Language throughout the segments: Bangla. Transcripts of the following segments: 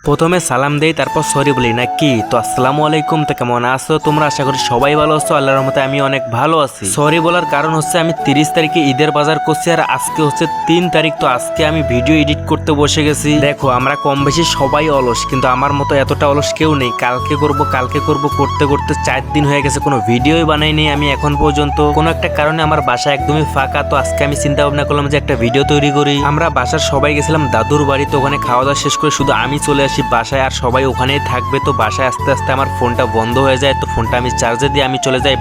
প্রথমে সালাম দেই তারপর সরি বলি নাকি। তো আসসালামু আলাইকুম, তো কেমন আছো তোমরা? আশা করি সবাই ভালো আছো। আল্লাহর রহমতে আমি অনেক ভালো আছি। সরি বলার কারণ হচ্ছে আমি 30 তারিখে ঈদের বাজার করছি আর আজকে হচ্ছে 3 তারিখ। তো আজকে আমি ভিডিও এডিট করতে বসে গেছি। দেখো আমরা কম বেশি সবাই অলস, কিন্তু আমার মতো এতটা অলস কেউ নেই। কালকে করব করতে করতে 4 দিন হয়ে গেছে, কোনো ভিডিওই বানাইনি আমি এখন পর্যন্ত। কোনো একটা কারণে আমার বাসা একদমই ফাঁকা। তো আজকে আমি চিন্তা ভাবনা করলাম যে একটা ভিডিও তৈরি করি। আমরা বাসার সবাই গেছিলাম দাদুর বাড়িতে, ওখানে খাওয়া দাওয়া শেষ করে শুধু আমি চলে আসি বাসায়, আর সবাই ওখানেই থাকবে। তো বাসায় আস্তে আস্তে আমার ফোনটা বন্ধ হয়ে যায়। তো ফোনটা আমি চার্জে দিয়ে আমি চলে যাই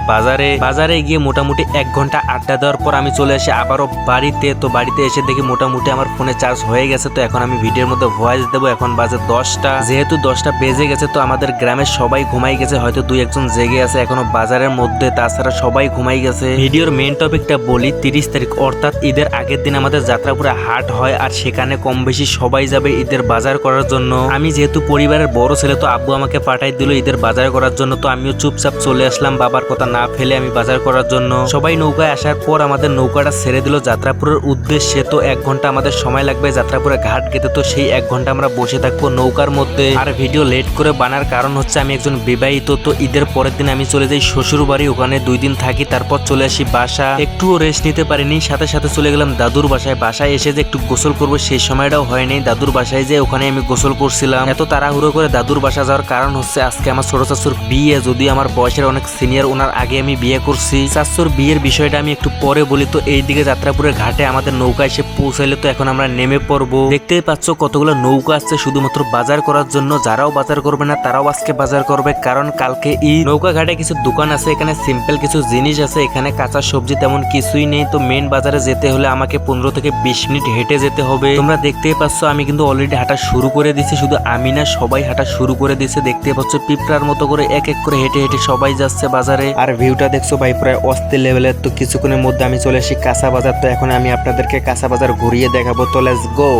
বাজারে গিয়ে মোটামুটি 1 ঘন্টা আড্ডা দেওয়ার পর আমি চলে আসি আবারও বাড়িতে। তো বাড়িতে এসে দেখি মোটামুটি আমার ফোনে চার্জ হয়ে গেছে। তো এখন আমি ভিডিওর মধ্যে ভয়েস দেবো। এখন বাজে 10টা, যেহেতু 10টা বেজে গেছে তো আমাদের গ্রামের সবাই ঘুমাই গেছে, হয়তো 2-1 জন জেগে আছে এখনো বাজারের মধ্যে, তাছাড়া সবাই ঘুমাই গেছে। ভিডিওর মেইন টপিকটা বলি, 30 তারিখ অর্থাৎ ঈদের আগের দিন আমাদের যাত্রাপুরে হাট হয়, আর সেখানে কম বেশি সবাই যাবে ঈদের বাজার করার জন্য। আমি যেহেতু পরিবারের বড় ছেলে তো আব্বু আমাকে পাঠাই দিল ঈদের বাজার করার জন্য। তো আমিও চুপচাপ চলে আসলাম, বাবার কথা না ফেলে আমি বাজার করার জন্য। সবাই নৌকায় আসার পর আমাদের নৌকাটা ছেড়ে দিল যাত্রাপুরের উদ্দেশ্যে। তো 1 ঘন্টা আমাদের সময় লাগবে যাত্রাপুরে ঘাট গেতে। তো সেই 1 ঘন্টা আমরা বসে থাকবো নৌকার মধ্যে। আর ভিডিও লেট করে বানার কারণ হচ্ছে আমি একজন বিবাহিত। তো ঈদের পরের দিন আমি চলে যাই শ্বশুর বাড়ি, ওখানে 2 দিন থাকি, তারপর চলে আসি বাসা। একটুও রেস্ট নিতে পারিনি, সাথে সাথে চলে গেলাম দাদুর বাসায়। বাসায় এসে যে একটু গোসল করবো সেই সময়টাও হয়নি। দাদুর বাসায় যে ওখানে আমি গোসল করছিলাম। এত তাড়াহুড়ো করে দাদুর বাসা যাওয়ার কারণ হচ্ছে আজকে আমার ছোট চাচুর বিয়ে। যদি আমার বয়সের অনেক সিনিয়র, ওনার আগে আমি বিয়ে করছি। চাচুর বিয়ের বিষয়টা আমি একটু পরে বলি। তো এইদিকে যাত্রাপুরের ঘাটে আমাদের নৌকা এসে পৌঁছাইলে, তো এখন আমরা নেমে পড়বো। দেখতেই পাচ্ছ কতগুলো নৌকা আসছে শুধুমাত্র বাজার করার জন্য। যারাও বাজার করবে না তারাও আজকে বাজার করবে, কারণ কালকে ঈদ। নৌকা ঘাটে কিছু দোকান আছে, এখানে সিম্পল কিছু জিনিস আছে, এখানে কাঁচা সবজি তেমন কিছুই নেই। তো মেইন বাজারে যেতে হলে আমাকে 15 থেকে 20 মিনিট হেঁটে যেতে হবে। তোমরা দেখতেই পাচ্ছ আমি কিন্তু অলরেডি হাঁটা শুরু করে দিছি। শুধু আমি না, সবাই হাঁটা শুরু করে দিছে। দেখতে পাচ্ছ পিঁপড়ার মতো করে এক এক করে হেঁটে হেঁটে সবাই যাচ্ছে বাজারে। আর ভিউটা দেখছো ভাই প্রায় অস্থির লেভেলের। তো কিছুক্ষণের মধ্যে আমি চলে আসি কাঁচা বাজার। তো এখন আমি আপনাদেরকে কাঁচা বাজার ঘুরিয়ে দেখাবো। তো লেটস গো।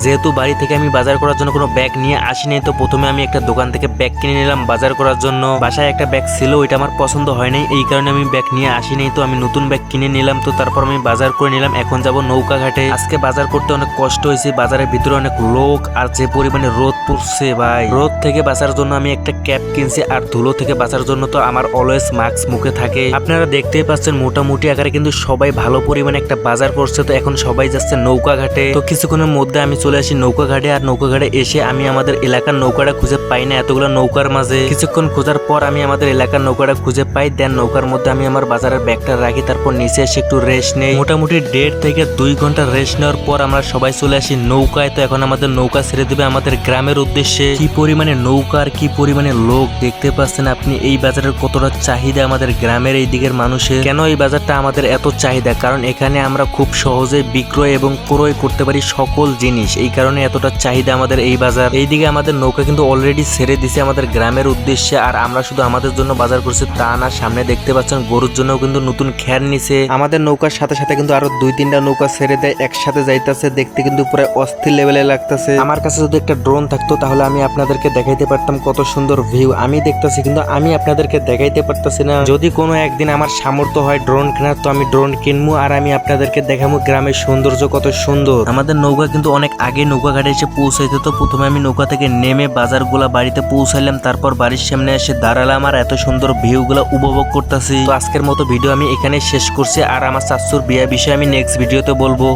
যেহেতু বাড়ি থেকে আমি বাজার করার জন্য কোনো ব্যাগ নিয়ে আসিনি, তো প্রথমে আমি একটা দোকান থেকে ব্যাগ কিনে নিলাম বাজার করার জন্য। বাসায় একটা ব্যাগ ছিল, ওইটা আমার পছন্দ হয় নাই, এই কারণে আমি ব্যাগ নিয়ে আসিনি। তো আমি নতুন ব্যাগ কিনে নিলাম। তো তারপর আমি বাজার করে নিলাম। এখন যাব নৌকা ঘাটে। আজকে বাজার করতে অনেক কষ্ট হয়েছে, বাজারের ভিতরে অনেক লোক, আর যে পরিমাণে রোদ পড়ছে ভাই, রোদ থেকে বাঁচার জন্য আমি একটা ক্যাপ কিনছি, আর ধুলো থেকে বাঁচার জন্য তো আমার অলওয়েজ মাস্ক মুখে থাকে। আপনারা দেখতেই পাচ্ছেন মোটামুটি আকারে কিন্তু সবাই ভালো পরিমাণে একটা বাজার করছে। তো এখন সবাই যাচ্ছে নৌকা ঘাটে। তো কিছুক্ষণের মধ্যে আমি চলে আসি নৌকা ঘাটে। আর নৌকা ঘাটে এসে আমি আমাদের এলাকার নৌকাটা খুঁজে পাই না এতগুলো নৌকার মাঝে। কিছুক্ষণ খোঁজার পর আমি আমাদের এলাকার নৌকাটা খুঁজে পাই। দেন নৌকার মধ্যে আমি আমার বাজারের ব্যাগটা রাখি, তারপর নিচে এসে একটু রেস্ট নেই। মোটামুটি 1.5 থেকে 2 ঘন্টা রেস্ট নেওয়ার পর আমরা সবাই চলে আসি নৌকায়। তো এখন আমাদের নৌকা ছেড়ে দেবে আমাদের গ্রামের উদ্দেশ্যে। কি পরিমাণে নৌকা আর কি পরিমাণে লোক দেখতে পাচ্ছেন আপনি। এই বাজারের কতটা চাহিদা আমাদের গ্রামের এই দিকের মানুষের। কেন এই বাজারটা আমাদের এত চাহিদা? কারণ এখানে আমরা খুব সহজে বিক্রয় এবং ক্রয় করতে পারি সকল জিনিস। এই কারণে এতটা চাহিদা আমাদের এই বাজার। এইদিকে আমাদের নৌকা কিন্তু অলরেডি ছেড়ে দিছে আমাদের গ্রামের উদ্দেশ্যে, আর আমরা শুধু আমাদের জন্য বাজার করছি তা না, সামনে দেখতে পাচ্ছেন গরুর জন্য কিন্তু নতুন খ্যার নিছে। আমাদের নৌকার সাথে সাথে কিন্তু আরো 2-3টা নৌকা ছেড়ে দেয়, একসাথে যাইতেছে, দেখতে কিন্তু পুরো অস্থির লেভেলে লাগতেছে। আমার কাছে যদি একটা ড্রোন থাকতো তাহলে আমি আপনাদেরকে দেখাইতে পারতাম কত সুন্দর ভিউ আমি দেখতেছি, কিন্তু আমি আপনাদেরকে দেখাইতে পারতাছি না। যদি কোনো একদিন আমার সামর্থ্য হয় ড্রোন কেনার তো আমি ড্রোন কিনবো, আর আমি আপনাদেরকে দেখাবো গ্রামের সৌন্দর্য কত সুন্দর। আমাদের নৌকা কিন্তু অনেক আগে নৌকা ঘাটে এসে পৌঁছাইতে, তো প্রথমে আমি নৌকা থেকে নেমে বাজারগুলা বাড়িতে পৌঁছাইলাম, তারপর বাড়ির সামনে এসে দাঁড়ালাম আর এত সুন্দর ভিউগুলা উপভোগ করতেছি। তো আজকের মতো ভিডিও আমি এখানে শেষ করছি, আর আমার চাচুর বিয়া বিষয়ে আমি নেক্সট ভিডিওতে বলবো।